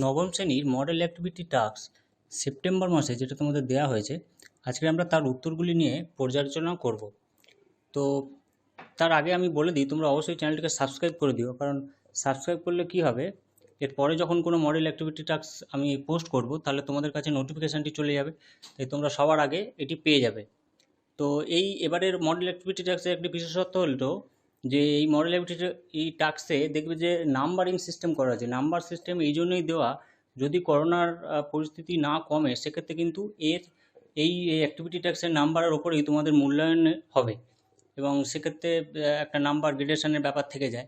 নবম শ্রেণীর model activity task September মাসে যেটা তোমাদের দেওয়া হয়েছে, আজকে আমরা তার উত্তরগুলি নিয়ে পর্যালোচনা করব। তো তার আগে আমি বলে দিই, তোমরা অবশ্যই চ্যানেলটিকে সাবস্ক্রাইব করে দিও, কারণ সাবস্ক্রাইব করলে কি হবে, এরপরে যখন কোনো মডেল অ্যাক্টিভিটি টাস্ক আমি পোস্ট করব তাহলে তোমাদের কাছে নোটিফিকেশানটি চলে যাবে, তাই তোমরা সবার আগে এটি পেয়ে যাবে। তো এবারের মডেল অ্যাক্টিভিটি টাস্কের একটি বিশেষত্ব হলো যে এই মডেল অ্যাক্টিভিটি এই টাস্কে দেখবে যে নাম্বারিং সিস্টেম করা আছে। নাম্বার সিস্টেম এই জন্যই দেওয়া, যদি করোনার পরিস্থিতি না কমে সেক্ষেত্রে কিন্তু এই অ্যাক্টিভিটি টাস্কের নাম্বারের ওপরেই তোমাদের মূল্যায়ন হবে, এবং সেক্ষেত্রে একটা নাম্বার গ্রেডেশনের ব্যাপার থেকে যায়।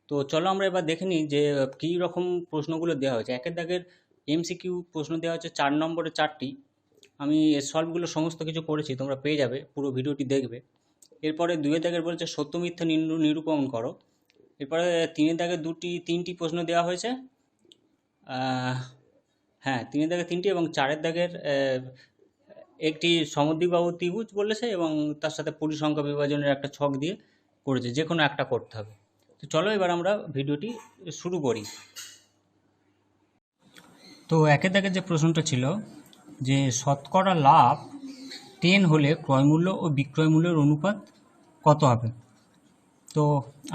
তো চলো আমরা এবার দেখে নিই যে কী রকম প্রশ্নগুলো দেওয়া হয়েছে। একের দাগের এমসিকিউ প্রশ্ন দেওয়া হচ্ছে 4 নম্বরে 4টি। আমি সলভগুলো সমস্ত কিছু করেছি, তোমরা পেয়ে যাবে, পুরো ভিডিওটি দেখবে। এরপরে 2 দাগের বলছে সত্য মিথ্যা নিরূপণ করো। এরপরে 3 দাগের 3টি প্রশ্ন দেওয়া হয়েছে। হ্যাঁ, 3 দাগের 3টি এবং 4 দাগের একটি সমদ্বিবাহু ত্রিভুজ বলেছে, এবং তার সাথে পরিসংখ্যা বিভাজনের একটা ছক দিয়ে করেছে, যে কোনো একটা করতে হবে। তো চলো এবার আমরা ভিডিওটি শুরু করি। তো একের দাগের যে প্রশ্নটা ছিল যে শতকরা লাভ 10 হলে ক্রয়মূল্য ও বিক্রয় মূল্যের অনুপাত কত হবে। তো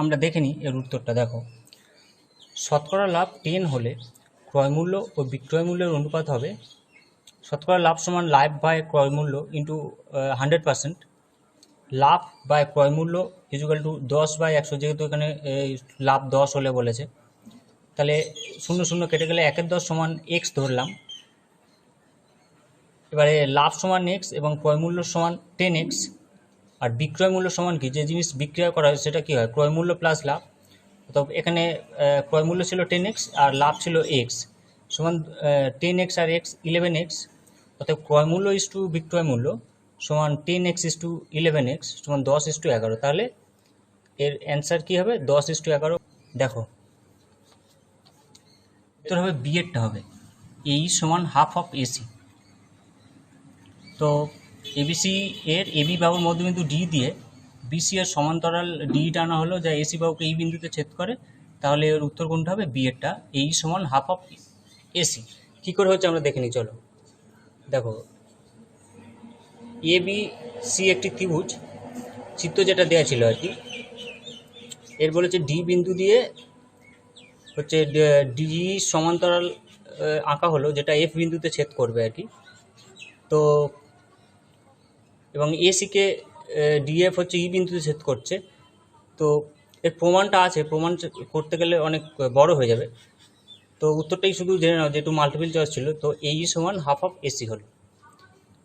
আমরা দেখে নিই এর উত্তরটা। দেখো, শতকরা লাভ 10 হলে ক্রয়মূল্য ও বিক্রয় মূল্যের অনুপাত হবে শতকরা লাভ সমান লাভ বাই ক্রয়মূল্য ইন্টু 100%। লাভ বাই ক্রয়মূল্য ইজুকাল টু 10/100, যেহেতু এখানে লাভ 10 হলে বলেছে, তাহলে 0 0 কেটে গেলে 1 এর 10 সমান x ধরলাম। এবারে লাভ সমান x এবং ক্রয়মূল্য সমান 10x, আর বিক্রয় মূল্য সমান কি, যে জিনিস বিক্রয় করা হয় সেটা কি হয়, ক্রয়মূল্য প্লাস লাভ। অর্থাৎ এখানে ক্রয়মূল্য ছিল 10x আর লাভ ছিল x, সমান 10x আর x 11x। অর্থাৎ ক্রয়মূল্য ইস টু বিক্রয় মূল্য সমান 10x ইস টু 11x সমান 10:11। তাহলে এর অ্যান্সার কী হবে, 10:11। দেখো, উত্তর হবে বি এরটা হবে, এই সমান হাফ অফ এসি। তো এবিসি এর এবি বাহুর মধ্যবিন্দু ডি দিয়ে বিসি এর সমান্তরাল ডি টানা হলো, যা এসি বাহুকে এই বিন্দুতে ছেদ করে। তাহলে এর উত্তর কোনটা হবে, বি এরটা, এই সমান হাফ অফ এসি। কী করে হচ্ছে আমরা দেখে নিই, চলো। দেখো, এ বি সি একটি ত্রিভুজ, চিত্র যেটা দেওয়া ছিল আর কি, এর বলেছে ডি বিন্দু দিয়ে হচ্ছে ডি সমান্তরাল আঁকা হলো, যেটা এফ বিন্দুতে ছেদ করবে আর কি। তো এবং এসিকে ডিএফ হচ্ছে ই বিন্দুতে ছেদ করছে। তো এর প্রমাণটা আছে, প্রমাণ করতে গেলে অনেক বড় হয়ে যাবে, তো উত্তরটাই শুধু জেনে নাও, যেহেতু মাল্টিপল চয়েস ছিল। তো এই সমান হাফ অফ এসি হলো।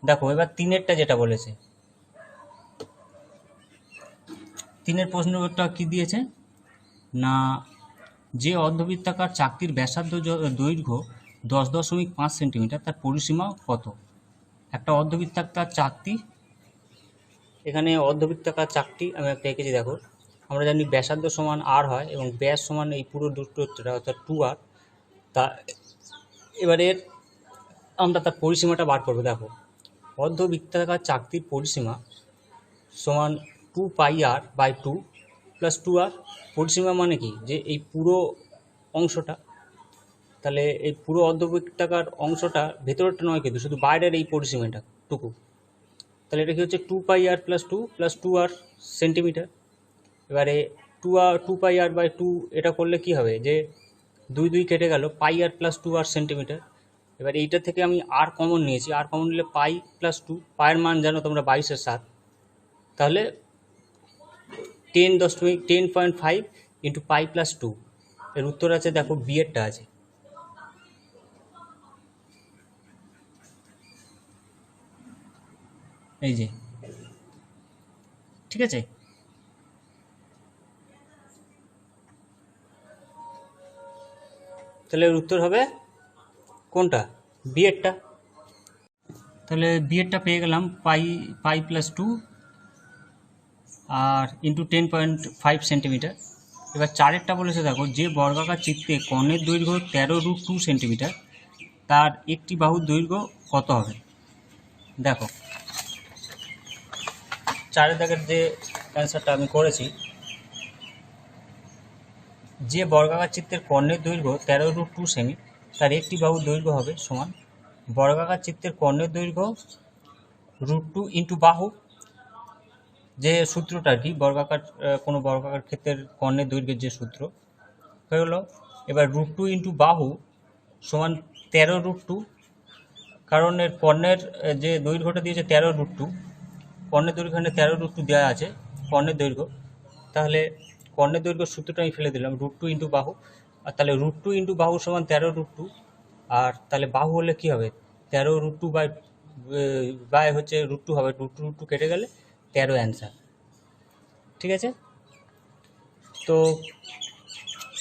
দেখো এবার 3-এরটা যেটা বলেছে, 3-এর প্রশ্নটা কী দিয়েছে না, যে অর্ধবৃত্তাকার চাকতির ব্যাসার্ধ দৈর্ঘ্য 10.5 সেন্টিমিটার, তার পরিসীমা কত। একটা অর্ধবৃত্তাকার চাকতি, এখানে অর্ধবৃত্তাকার চাকতি আমি একটা এঁকেছি। দেখো, আমরা জানি ব্যাসার্ধ সমান আর হয় এবং ব্যাস সমান এই পুরো দূরত্বটা অর্থাৎ 2r। তা এবারে আমরা তার পরিসীমাটা বার করবো। দেখো, অর্ধবৃত্তাকার চাকতির পরিসীমা সমান 2πr/2 + 2r। পরিসীমা মানে কি, যে এই পুরো অংশটা, তাহলে এই পুরো অর্ধবৃত্তাকার অংশটা ভেতরটা নয় কিন্তু শুধু বাইরের এই পরিসীমাটা টুকু, তাহলে এটা কি হচ্ছে 2πr+2 + 2r সেন্টিমিটার। এবারে 2πr/2 এটা করলে কি হবে, যে 2 কেটে গেল, πr+2r সেন্টিমিটার। এবার এইটা থেকে আমি আর কমন নিয়েছি, আর কমন নিলে π+2, পায়ের মান জানো তোমরা 22/7, তাহলে 10.5 × π+2, এর উত্তর আছে। দেখো বি এরটা আছে। এই যে, ঠিক আছে। তাহলে এর উত্তর হবে কোনটা, বি এরটা। তাহলে বি এরটা পেয়ে গেলাম, π+2 আর ইন্টু 10.5 সেন্টিমিটার। এবার 4-এরটা বলেছে, দেখো, যে বর্গাকার চিত্রে কর্ণের দৈর্ঘ্য 13√2 সেন্টিমিটার, তার একটি বাহুর দৈর্ঘ্য কত হবে। দেখো, 4-এর দাগের যে অ্যান্সারটা আমি করেছি, যে বর্গাকার চিত্রের কর্ণের দৈর্ঘ্য 13√2 সেমি, তার একটি বাহুর দৈর্ঘ্য হবে সমান বর্গাকার চিত্রের কর্ণের দৈর্ঘ্য √2 ইন্টু বাহু, যে সূত্রটা আর কি, বর্গাকার কোনো বর্গাকার ক্ষেত্রের কর্ণের দৈর্ঘ্যের যে সূত্র হয়ে গেলো। এবার √2 ইন্টু বাহু সমান 13√2, কারণ এর কর্ণের যে দৈর্ঘ্যটা দিয়েছে 13√2, কর্ণের দৈর্ঘ্য এখানে 13√2 দেওয়া আছে কর্ণের দৈর্ঘ্য, তাহলে কর্ণের দৈর্ঘ্য সূত্রটা আমি ফেলে দিলাম √2 ইন্টু বাহু, আর তাহলে √2 ইন্টু বাহু সমান 13√2, আর তাহলে বাহু হলে কী হবে 13√2 বাই হচ্ছে √2 হবে, √2 কেটে গেলে 13 অ্যান্সার। ঠিক আছে, তো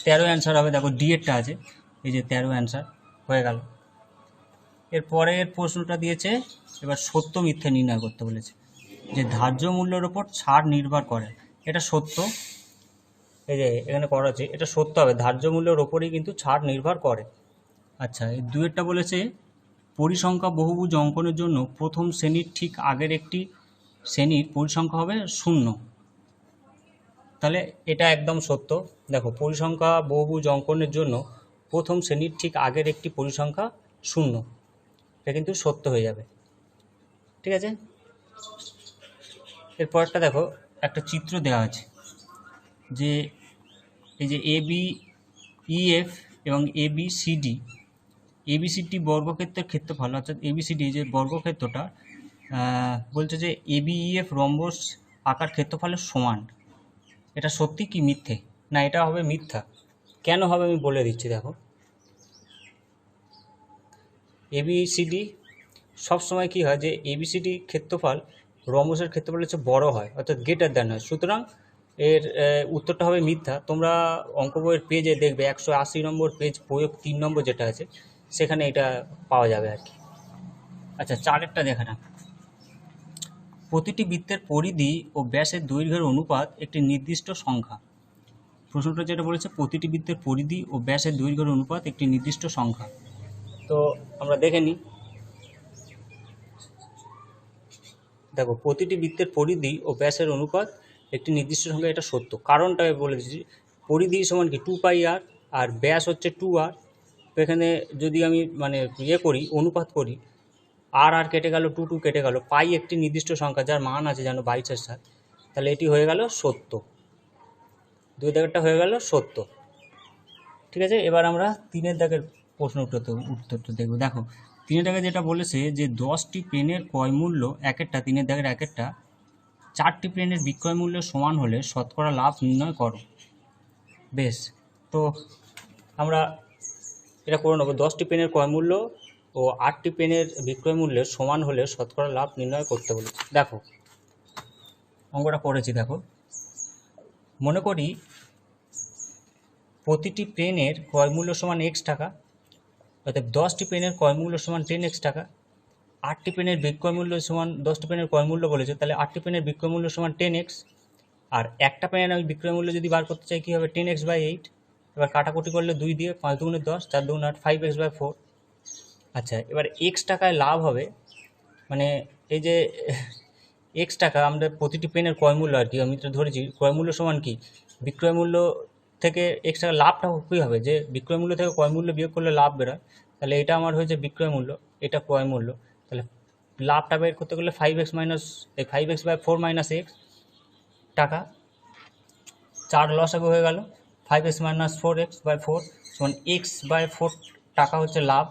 13 অ্যান্সার হবে। দেখো ডি এরটা আছে, এই যে 13 অ্যান্সার হয়ে গেল। এরপরের প্রশ্নটা দিয়েছে এবার সত্য মিথ্যে নির্ণয় করতে বলেছে, যে ধার্য মূল্যের ওপর ছাড় নির্ভর করে। এটা সত্য, এই যে এখানে করা আছে, এটা সত্য হবে, ধার্য মূল্যের ওপরেই কিন্তু ছাড় নির্ভর করে। আচ্ছা, এই দুয়েরটা বলেছে পরিসংখ্যা বহুভুজ অঙ্কনের জন্য প্রথম শ্রেণীর ঠিক আগের একটি শ্রেণীর পরিসংখ্যা হবে 0। তাহলে এটা একদম সত্য। দেখো, পরিসংখ্যা বহুভুজ অঙ্কনের জন্য প্রথম শ্রেণীর ঠিক আগের একটি পরিসংখ্যা 0, এটা কিন্তু সত্য হয়ে যাবে। ঠিক আছে, এরপরটা দেখো, একটা চিত্র দেওয়া আছে যে এই যে ABEF এবং ABCD বর্গক্ষেত্রের ক্ষেত্রফল, অর্থাৎ ABCD যে বর্গক্ষেত্রটা বলছে যে ABEF রম্বস আকার ক্ষেত্রফলের সমান। এটা সত্যি কি মিথ্যে? না, এটা হবে মিথ্যা। কেন হবে আমি বলে দিচ্ছি। দেখো, ABCD সবসময় কী হয়, যে ABCD ক্ষেত্রফল রম্বসের ক্ষেত্রফল হচ্ছে বড় হয়, অর্থাৎ গ্রেটার দ্যান হয়, সুতরাং এর উত্তরটা হবে মিথ্যা। তোমরা অঙ্ক বইয়ের পেজে দেখবে 180 নম্বর পেজ, প্রয়োগ 3 নম্বর যেটা আছে সেখানে এটা পাওয়া যাবে আর কি। আচ্ছা, 4এরটা দেখা না, প্রতিটি বৃত্তের পরিধি ও ব্যাসের দৈর্ঘ্যের অনুপাত একটি নির্দিষ্ট সংখ্যা। প্রশ্নটা যেটা বলেছে প্রতিটি বৃত্তের পরিধি ও ব্যাসের দৈর্ঘ্যের অনুপাত একটি নির্দিষ্ট সংখ্যা। তো আমরা দেখে নিই। দেখো, প্রতিটি বৃত্তের পরিধি ও ব্যাসের অনুপাত একটি নির্দিষ্ট সংখ্যা, এটা সত্য। কারণটা বলে দিচ্ছি, পরিধি সমান কি 2πr, আর ব্যাস হচ্ছে 2r। তো এখানে যদি আমি মানে করি, অনুপাত করি, আর কেটে গেল, 2 কেটে গেল, পাই একটি নির্দিষ্ট সংখ্যা যার মান আছে জানো 22-7, তাহলে এটি হয়ে গেল সত্য। 2 দাগেরটা হয়ে গেল সত্য। ঠিক আছে, এবার আমরা 3 দাগের প্রশ্ন উত্তরটা দেখব। দেখো, 3 দাগে যেটা বলেছে যে 10টি পেনের ক্রয় মূল্য একেরটা, 3 দাগের একেরটা 4টি পেনের বিক্রয় মূল্য সমান হলে শতকরা লাভ নির্ণয় করো। বেশ, তো আমরা এটা করে নেব। 10টি পেনের ক্রয় মূল্য ও 8টি পেনের বিক্রয় মূল্যের সমান হলে শতকরা লাভ নির্ণয় করতে বলেছি। দেখো, অঙ্কটা করেছি। দেখো, মনে করি প্রতিটি পেনের ক্রয় মূল্য সমান x টাকা, অর্থাৎ 10টি পেনের ক্রয় মূল্য সমান 10x টাকা। 8টি পেনের বিক্রয় মূল্য সমান, 10টি পেনের ক্রয় মূল্য বলেছে, তাহলে 8টি পেনের বিক্রয় মূল্য সমান 10x। আর একটা পেনের আমি বিক্রয় মূল্য যদি বার করতে চাই, কী হবে 10x/8। এবার কাটাকুটি করলে 2 দিয়ে 5 দুগুণে 10, 4 দুগুণে 8, 5x/4। আচ্ছা, এবার x টাকায় লাভ হবে, মানে এই যে x টাকা আমরা প্রতিটি পেনের ক্রয় মূল্য আর কি আমি তো ধরেছি, ক্রয় মূল্য সমান কি বিক্রয় মূল্য থেকে x টাকা, লাভটা কী হবে যে বিক্রয় মূল্য থেকে ক্রয় মূল্য বিয়োগ করলে লাভ বেরোয়, তাহলে এটা আমার হয়েছে বিক্রয় মূল্য, এটা ক্রয় মূল্য। তাহলে লাভটা বের করতে গেলে 5x/4 - x টাকা, 4 লসাগু হয়ে গেল, 5x - 4x/4 সমান x/4 টাকা হচ্ছে লাভ।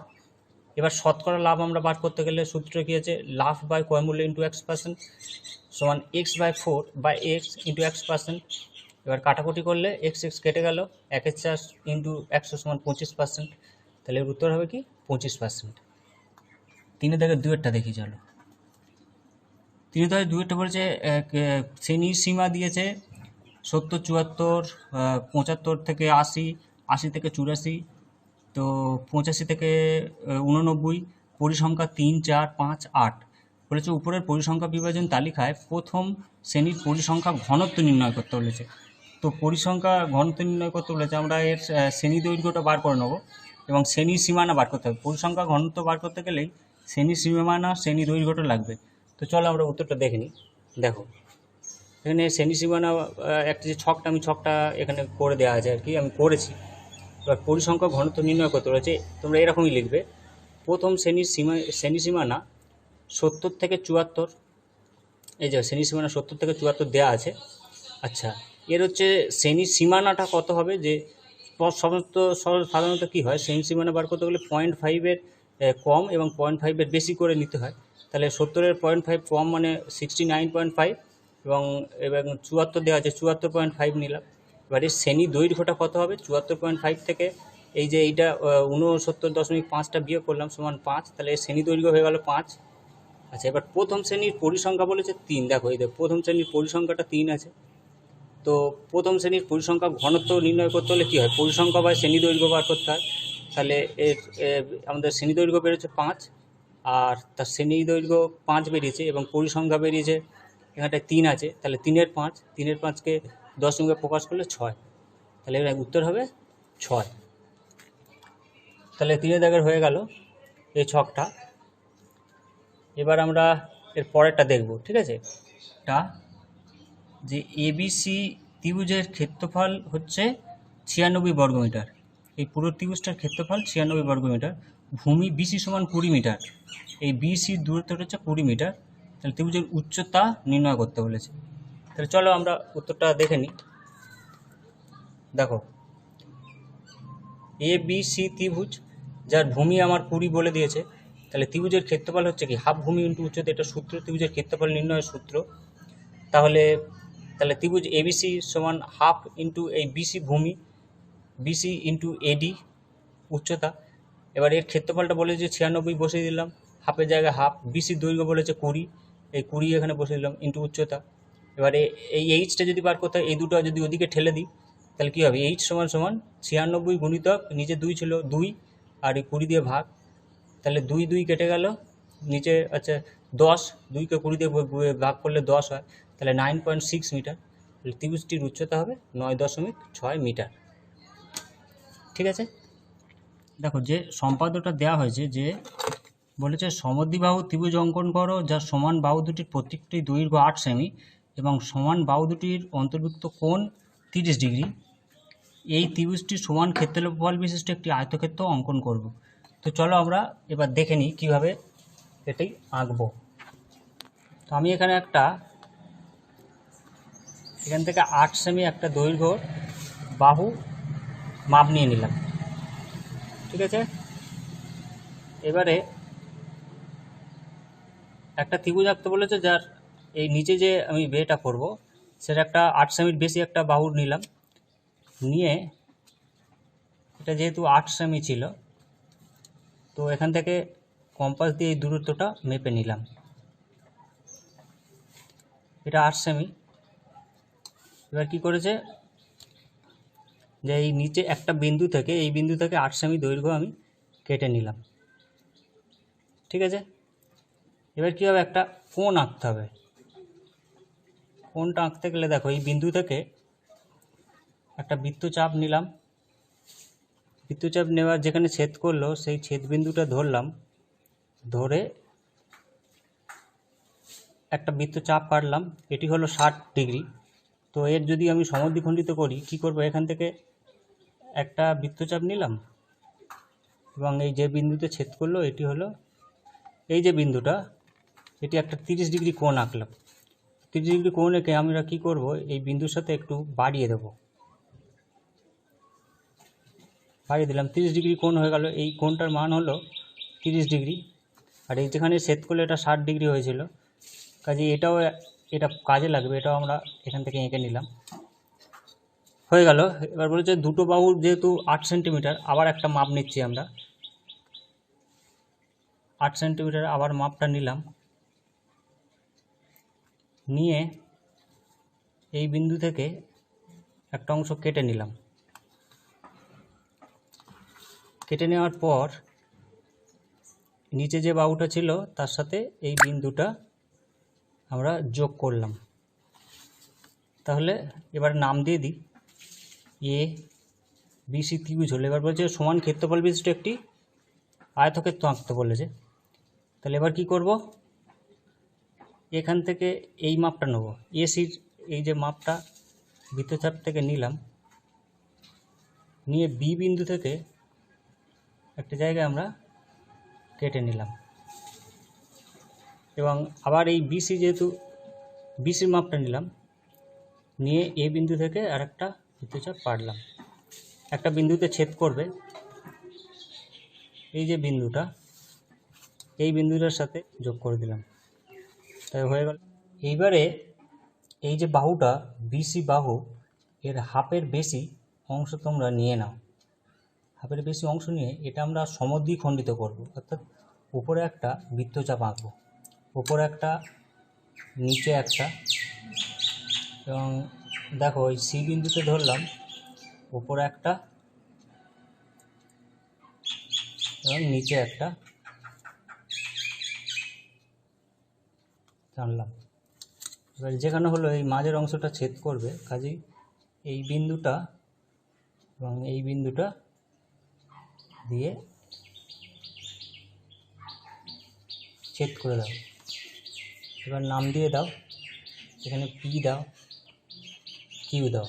এবার শতকরা লাভ আমরা বার করতে গেলে সূত্র কী আছে, লাভ বাই ক্রয় মূল্য ইন্টু x% সমান x/4/x ইন্টু x%। এবার কাটাকুটি করলে x কেটে গেল, 1/4 ইন্টু 100 সমান 25%। তাহলে এর উত্তর হবে কি 25%। 3 থেকে 2-এরটা দেখি চলো। 3 থেকে 2-এরটা বলেছে শ্রেণীর সীমা দিয়েছে 70, 74, 75 থেকে 80, 80 থেকে 84, তো 85 থেকে 89, পরিসংখ্যা 3, 4, 5, 8 বলেছে। উপরের পরিসংখ্যা বিভাজন তালিকায় প্রথম শ্রেণীর পরিসংখ্যা ঘনত্ব নির্ণয় করতে বলেছে। তো পরিসংখ্যা ঘনত্ব নির্ণয় করতে বলেছে, আমরা এর শ্রেণী দৈর্ঘ্যটা বার করে নেব এবং শ্রেণীর সীমানা বার করতে হবে। পরিসংখ্যা ঘনত্ব বার করতে গেলেই শ্রেণীর সীমানা, শ্রেণী দৈর্ঘ্যটা লাগবে। তো চলো আমরা উত্তরটা দেখে নিই। দেখো, এখানে শ্রেণী সীমানা একটা যে ছকটা, আমি ছকটা এখানে করে দেওয়া আছে আর কি, আমি করেছি। এবার পরিসংখ্যক ঘনত্ব নির্ণয় করতে বলেছে, তোমরা এরকমই লিখবে, প্রথম শ্রেণী সীমানা 70 থেকে 74, এই যে শ্রেণী সীমানা 70 থেকে 74 দেওয়া আছে। আচ্ছা, এর হচ্ছে শ্রেণীর সীমানাটা কত হবে, যে সাধারণত কী হয়, শ্রেণী সীমানা বার করতে গেলে 0.5-এর কম এবং 0.5-এর বেশি করে নিতে হয়। তাহলে 70-এর 0.5 কম মানে 69.5, এবং 74 দেওয়া আছে 74.5 নিলাম। এবারে শ্রেণী দৈর্ঘ্যটা কত হবে, 74.5 থেকে এই যে এইটা 69.5টা বিয়োগ করলাম সমান 5, তাহলে শ্রেণী দৈর্ঘ্য হয়ে গেল 5। আচ্ছা, এবার প্রথম শ্রেণীর পরিসংখ্যা বলেছে 3, দেখো এই প্রথম শ্রেণীর পরিসংখ্যাটা 3 আছে। তো প্রথম শ্রেণীর পরিসংখ্যা ঘনত্ব নির্ণয় করতে হলে কী হয়, পরিসংখ্যা বা শ্রেণী দৈর্ঘ্য বার করতে হয়। তাহলে আমাদের শ্রেণী দৈর্ঘ্য বেরিয়েছে 5, আর তার শ্রেণী দৈর্ঘ্য 5 বেরিয়েছে, এবং পরিসংখ্যা বেরিয়েছে এখানটায় 3 আছে। তাহলে 3-এর 5কে দশমিকে প্রকাশ করলে 6, তাহলে এর উত্তর হবে 6। তাহলে 3-এর দাগের হয়ে গেল এই ছকটা। এবার আমরা এর পরেরটা দেখব, ঠিক আছে। এটা যে এবিসি ত্রিভুজের ক্ষেত্রফল হচ্ছে 96 বর্গমিটার, এই পুরো ত্রিভুজটার ক্ষেত্রফল 96 বর্গমিটার, ভূমি বিসি সমান 20 মিটার, এই বিসির দূরত্বটা হচ্ছে 20 মিটার। তাহলে ত্রিভুজের উচ্চতা নির্ণয় করতে বলেছে। তাহলে চলো আমরা উত্তরটা দেখে নিই। দেখো, এবিসি ত্রিভুজ, যার ভূমি আমার 20 বলে দিয়েছে, তাহলে ত্রিভুজের ক্ষেত্রফল হচ্ছে কি হাফ ভূমি ইন্টু উচ্চতা, এটা সূত্র, ত্রিভুজের ক্ষেত্রফল নির্ণয়ের সূত্র। তাহলে ত্রিভুজ এবিসি সমান হাফ ইন্টু এই বিসি ভূমি, বিসি ইন্টু এডি উচ্চতা। এবার এর ক্ষেত্রফলটা বলেছে 96 বসিয়ে দিলাম, হাফের জায়গায় হাফ, বিসির দৈর্ঘ্য বলেছে 20, এই 20 এখানে বসিয়ে দিলাম ইন্টু উচ্চতা। এবারে এই এইচটা যদি বার করতে হয়, এই দুটো যদি ওদিকে ঠেলে দিই, তাহলে কী হবে, এইচ সমান 96 গুণিতক নিচে 2 ছিল 2, আর এই 20 দিয়ে ভাগ, তাহলে 2 2 কেটে গেল নিচে, আচ্ছা 10, 2কে 20 দিয়ে ভাগ করলে 10 হয়, তাহলে 9.6 মিটার। তাহলে ত্রিভুজটির উচ্চতা হবে 9.6 মিটার। ঠিক আছে। দেখো, যে সম্পাদ্যটা দেওয়া হয়েছে, যে বলেছে সমদ্বিবাহু ত্রিভুজ অঙ্কন করো, যার সমান বাহু দুটির প্রত্যেকটি দৈর্ঘ্য 8 সেমি এবং সমান বাহু দুটির অন্তর্ভুক্ত কোণ 30 ডিগ্রি। এই ত্রিভুজটির সমান ক্ষেত্রফল বিশিষ্ট একটি আয়তক্ষেত্র অঙ্কন করব। তো চলো আমরা এবার দেখে নিই কীভাবে এটাই আঁকবো। তো আমি এখানে এখান থেকে 8 সেমি একটা দৈর্ঘ্য বাহু মাপ নিয়ে নিলাম, ঠিক আছে। এবারে একটা ত্রিভুজ আঁকতে বলেছে, যার এই নিচে যে আমি বেটা করব সেটা একটা 8 সেমির বেশি একটা বাহু নিলাম, নিয়ে এটা যেহেতু 8 সেমি ছিল, তো এখান থেকে কম্পাস দিয়ে এই দূরত্বটা মেপে নিলাম, এটা 8 সেমি। এবার কি করেছে, যে এই নিচে একটা বিন্দু থেকে, এই বিন্দু থেকে 8 সেমি দৈর্ঘ্য আমি কেটে নিলাম, ঠিক আছে। এবার কী হবে, একটা কোণ আঁকতে হবে। কোণটা আঁকতে গেলে দেখো, এই বিন্দু থেকে একটা বৃত্তচাপ নিলাম, বৃত্তচাপ নেওয়ার যেখানে ছেদ করলো সেই ছেদ বিন্দুটা ধরলাম, ধরে একটা বৃত্তচাপ কাটলাম, এটি হলো 60 ডিগ্রি। তো এর যদি আমি সমদ্বিখণ্ডিত করি, কি করব, এখান থেকে একটা বৃত্তচাপ নিলাম এবং এই যে বিন্দুতে ছেদ করলো এটি হলো এই যে বিন্দুটা, এটি একটা 30 ডিগ্রি কোণ আঁকলাম। 30 ডিগ্রি কোণ এঁকে আমরা কী করব, এই বিন্দুর সাথে একটু বাড়িয়ে দেব, বাড়িয়ে দিলাম, 30 ডিগ্রি কোণ হয়ে গেল। এই কোণটার মান হলো 30 ডিগ্রি, আর এই যেখানে ছেদ করলে এটা 60 ডিগ্রি হয়েছিল, কাজে এটা কাজে লাগবে, এটাও আমরা এখান থেকে এঁকে নিলাম, হয়ে গেল। এবার বলেছে দুটো বাহুর যেহেতু 8 সেন্টিমিটার, আবার একটা মাপ নিচ্ছি আমরা, 8 সেন্টিমিটার আবার মাপটা নিলাম, নিয়ে এই বিন্দু থেকে একটা অংশ কেটে নিলাম, কেটে নেওয়ার পর নিচে যে বাহুটা ছিল তার সাথে এই বিন্দুটা আমরা যোগ করলাম। তাহলে এবার নাম দিয়ে দিই, এ বিসি ত্রিভুজ হলো। এবার বলছে সমান ক্ষেত্রফল বিশিষ্ট একটি আয়তক্ষেত্র আঁকতে বলেছে। তাহলে এবার কি করব, এখান থেকে এই মাপটা নেব, এসির এই যে মাপটা বৃত্তচাপ থেকে নিলাম, নিয়ে বি বিন্দু থেকে একটা জায়গায় আমরা কেটে নিলাম, এবং আবার এই বিসি যেহেতু বিসির মাপটা নিলাম, নিয়ে এ বিন্দু থেকে আরেকটা বৃত্তচাপ পাড়লাম, একটা বিন্দুতে ছেদ করবে, এই যে বিন্দুটা এই বিন্দুটার সাথে যোগ করে দিলাম, তাই হয়ে গেল। এইবারে এই যে বাহুটা বিসি বাহু, এর হাফের বেশি অংশ তোমরা নিয়ে নাও, হাফের বেশি অংশ নিয়ে এটা আমরা সমদ্বিখণ্ডিত করব, অর্থাৎ উপরে একটা বৃত্তচাপ আঁকবো, উপরে একটা নিচে একটা, এবং দেখো ওই সি বিন্দুতে ধরলাম উপরে একটা এবং নিচে একটা টানলাম। এবার যেখানে হলো এই মাঝের অংশটা ছেদ করবে, কাজেই এই বিন্দুটা এবং এই বিন্দুটা দিয়ে ছেদ করে দাও। এবার নাম দিয়ে দাও, এখানে পি দাও, কিউ দাও।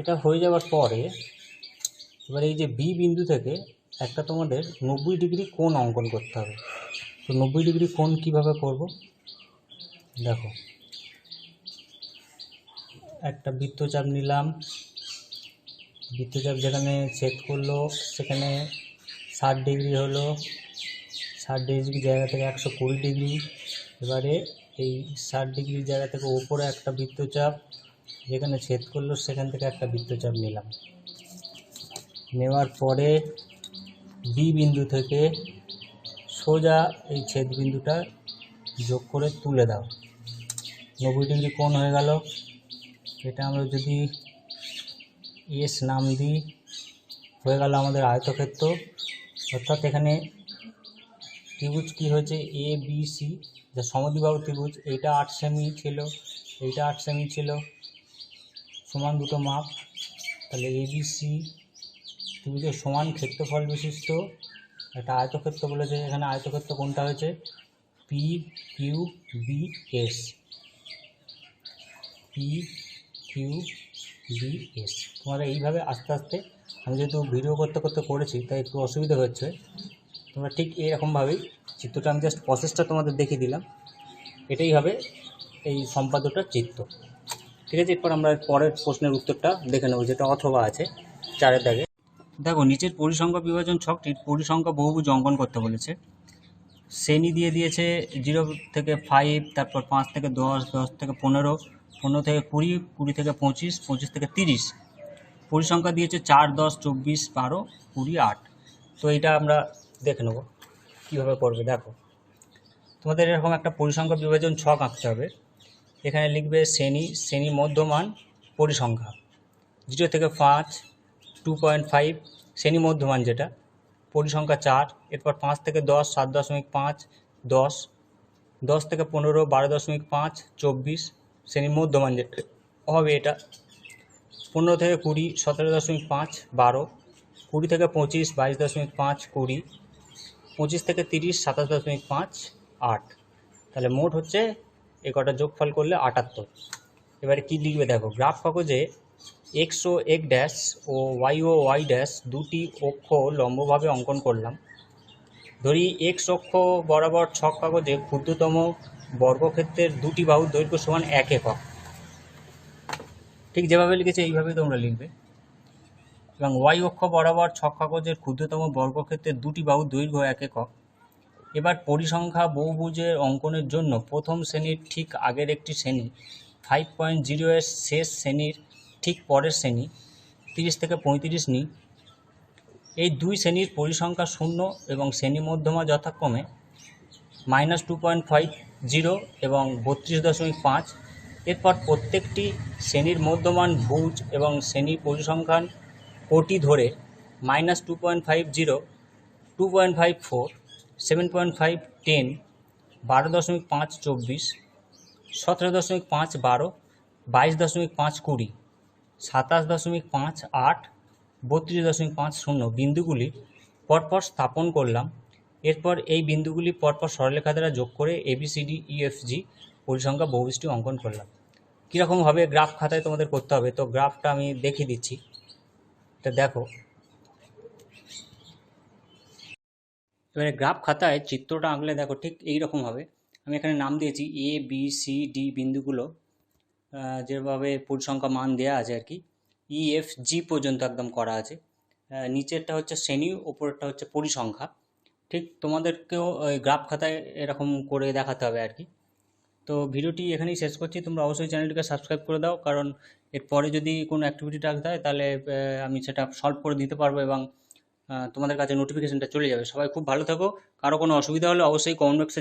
এটা হয়ে যাওয়ার পরে এবার এই যে বি বিন্দু থেকে একটা তোমাদের 90 ডিগ্রি কোণ অঙ্কন করতে হবে। তো 90 ডিগ্রি কোণ কীভাবে করব দেখো, একটা বৃত্তচাপ নিলাম, বৃত্তচাপ যেখানে ছেদ করলো সেখানে 60 ডিগ্রি হলো, 60 ডিগ্রি জায়গা থেকে 120 ডিগ্রি। এবারে এই 60 ডিগ্রি জায়গা থেকে ওপরে একটা বৃত্তচাপ যেখানে ছেদ করলো সেখান থেকে একটা বৃত্তচাপ নিলাম, নেওয়ার পরে বি বিন্দু থেকে সোজা এই ছেদ বিন্দুটা যোগ করে তুলে দাও, 90 ডিগ্রি কোণ হয়ে গেল। এটা আমরা যদি এস নাম দিই, হয়ে গেল আমাদের আয়তক্ষেত্র। অর্থাৎ এখানে ত্রিভুজ কি হয়েছে, এ বি সি, যা সমদ্বিবাহু ত্রিভুজ, এইটা 8 সেমি ছিল, এইটা 8 সেমি ছিল, সমান দুটো মাপ, তাহলে এ বি সি ত্রিভুজের সমান ক্ষেত্রফল বিশিষ্ট একটা আয়তক্ষেত্র বলেছে। এখানে আয়তক্ষেত্র কোনটা হয়েছে, P Q B S, P Q B S. তোমরা এইভাবে আস্তে আস্তে, আমি যেহেতু ভিডিও করতে করতে করেছি তাই একটু অসুবিধা হচ্ছে, তোমরা ঠিক এইরকমভাবেই চিত্রটা, আমি জাস্ট প্রসেসটা তোমাদের দেখিয়ে দিলাম, এটাই হবে এই সম্পাদ্যটার চিত্র। ঠিক আছে, এরপর আমরা পরের প্রশ্নের উত্তরটা দেখে নেব, যেটা অথবা আছে 4-এর দাগে। দেখো, নিচের পরিসংখ্যা বিভাজন ছকটির পরিসংখ্যা বহুভুজ অঙ্কন করতে বলেছে। শ্রেণী দিয়ে দিয়েছে 0 থেকে 5, তারপর 5 থেকে 10, 10 থেকে 15, 15 থেকে 20, 20 থেকে 25, 25 থেকে 30। পরিসংখ্যা দিয়েছে 4, 10, 24, 12, 20, 8। তো এটা আমরা দেখে নেব কীভাবে করবে। দেখো, তোমাদের এরকম একটা পরিসংখ্যা বিভাজন ছক আঁকতে হবে। এখানে লিখবে শ্রেণীর মধ্যমান পরিসংখ্যা 0 থেকে 5, 2.5 শ্রেণী মধ্যমান যেটা, পরিসংখ্যা 4, এরপর 5 থেকে 10, 7.5, 10, 10 থেকে 15, 12.5, 24 শ্রেণীর মধ্যমান যেটা হবে এটা, 15 থেকে 20, 17.5, 12, 20 থেকে 25, 22.5, 20, 25 থেকে 30, 27.5, 8। তাহলে মোট হচ্ছে এ কটা যোগফল করলে 78। এবারে কি লিখবে দেখো, গ্রাফ কাগজে এক্স ও এক ড্যাশ ও ওয়াই ড্যাশ দুটি অক্ষ লম্বভাবে অঙ্কন করলাম। ধরি এক্স অক্ষ বরাবর ছক কাগজে ক্ষুদ্রতম বর্গক্ষেত্রের দুটি বাহুর দৈর্ঘ্য সমান 1 একক। ঠিক যেভাবে লিখেছে এইভাবেই তোমরা লিখবে। এবং ওয়াই অক্ষ বরাবর ছক কাগজের ক্ষুদ্রতম বর্গক্ষেত্রের দুটি বাহুর দৈর্ঘ্য 1 একক। এবার পরিসংখ্যা বহুভুজের অঙ্কনের জন্য প্রথম শ্রেণীর ঠিক আগের একটি শ্রেণী, 5.0 এর শেষ শ্রেণীর ঠিক পরের শ্রেণী 30 থেকে 35 নিই। এই দুই শ্রেণীর পরিসংখ্যা 0 এবং শ্রেণী মধ্যমা যথাক্রমে -2.50 এবং 32.5। এরপর প্রত্যেকটি শ্রেণীর মধ্যমান ভুজ এবং শ্রেণীর পরিসংখ্যান কোটি ধরে -2.50, 2.54, 7.5, 10, 12.5, 24, 17.5, 12, 22.5, 20, 27.5, 8, 32.50 বিন্দুগুলি পরপর স্থাপন করলাম। এরপর এই বিন্দুগুলি পরপর সরলরেখা দ্বারা যোগ করে ABCDEFG পরিসংখ্যা বহুভুজটি অঙ্কন করলাম। কীরকমভাবে গ্রাফ খাতায় তোমাদের করতে হবে, তো গ্রাফটা আমি দেখিয়ে দিচ্ছি। এটা দেখো, এবারে গ্রাফ খাতায় চিত্রটা আঁকলে দেখো ঠিক এই রকম হবে। আমি এখানে নাম দিয়েছি এ বি সি ডি বিন্দুগুলো, যেভাবে পরিসংখ্যা মান দেওয়া আছে আর কি, ই এফ জি পর্যন্ত একদম করা আছে। নিচেরটা হচ্ছে শ্রেণী, ওপরেরটা হচ্ছে পরিসংখ্যা। ঠিক তোমাদেরকেও ওই গ্রাফ খাতায় এরকম করে দেখাতে হবে আর কি। তো ভিডিওটি এখানেই শেষ করছি। তোমরা অবশ্যই চ্যানেলটিকে সাবস্ক্রাইব করে দাও, কারণ এরপরে যদি কোনো অ্যাক্টিভিটি রাখতে হয় তাহলে আমি সেটা সলভ করে দিতে পারবো এবং তোমাদের কাছে নোটিফিকেশনটা চলে যাবে। সবাই খুব ভালো থাকো। কারো কোনো অসুবিধা হলে অবশ্যই কমেন্ট বক্সে